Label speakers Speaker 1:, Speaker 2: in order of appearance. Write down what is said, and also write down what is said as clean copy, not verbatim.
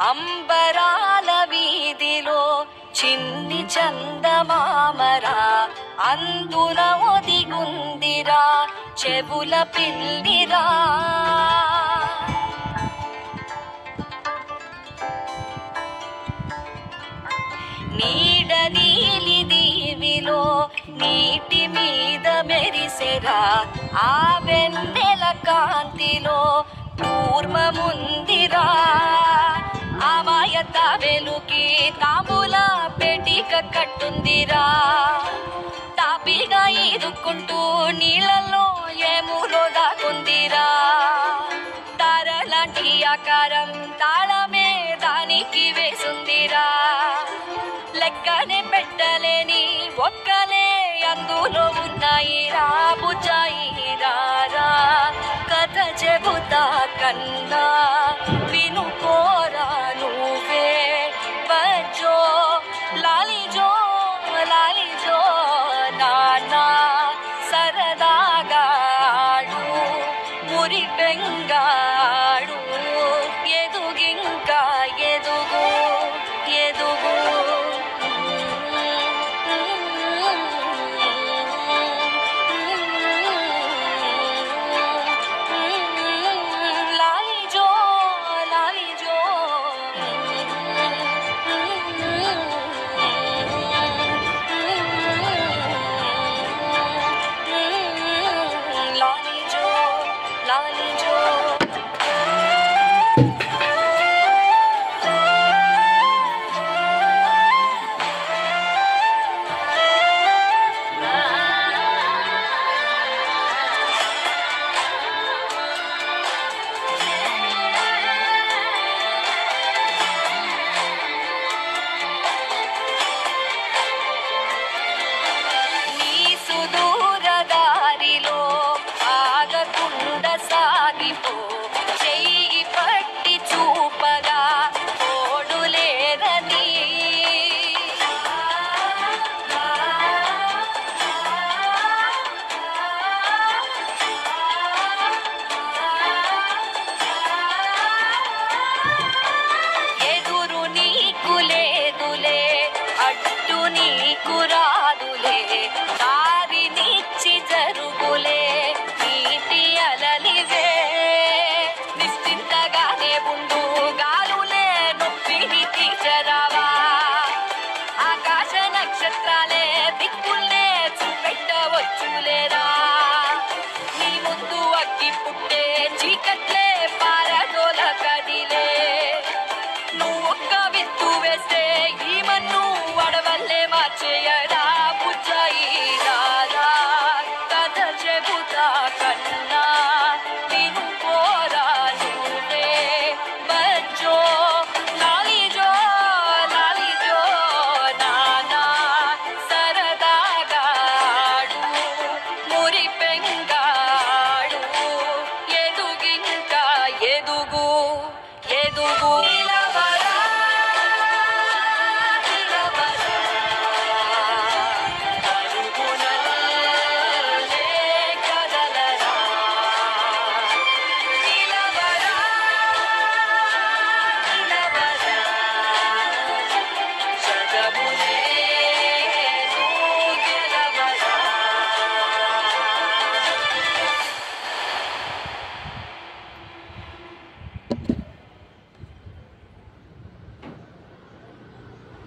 Speaker 1: అంబరాల వీధిలో చిన్ని చందమామరా అందున ఒదిగుందిరా చెవుల పిల్లిరా. నీడ నీలి దీవిలో నీటి మీద మెరిసెరా ఆ వెన్నెల కాంతిలో కూర్మముందిరా. అమాయత వెలుకి తాంబూల పెటిక కట్టుందిరా. తాపిగా ఈదుకుంటూ నీళ్ళల్లో ఏములో దాకుందిరా. తారలాంటి ఆకారం తాళమే దానికి వేసుందిరా. లెక్కనే పెట్టలేని ఒక్కలే అందులో ఉన్నాయిరా. బుజ్జాయిరా కథ చెబుతా కన్నా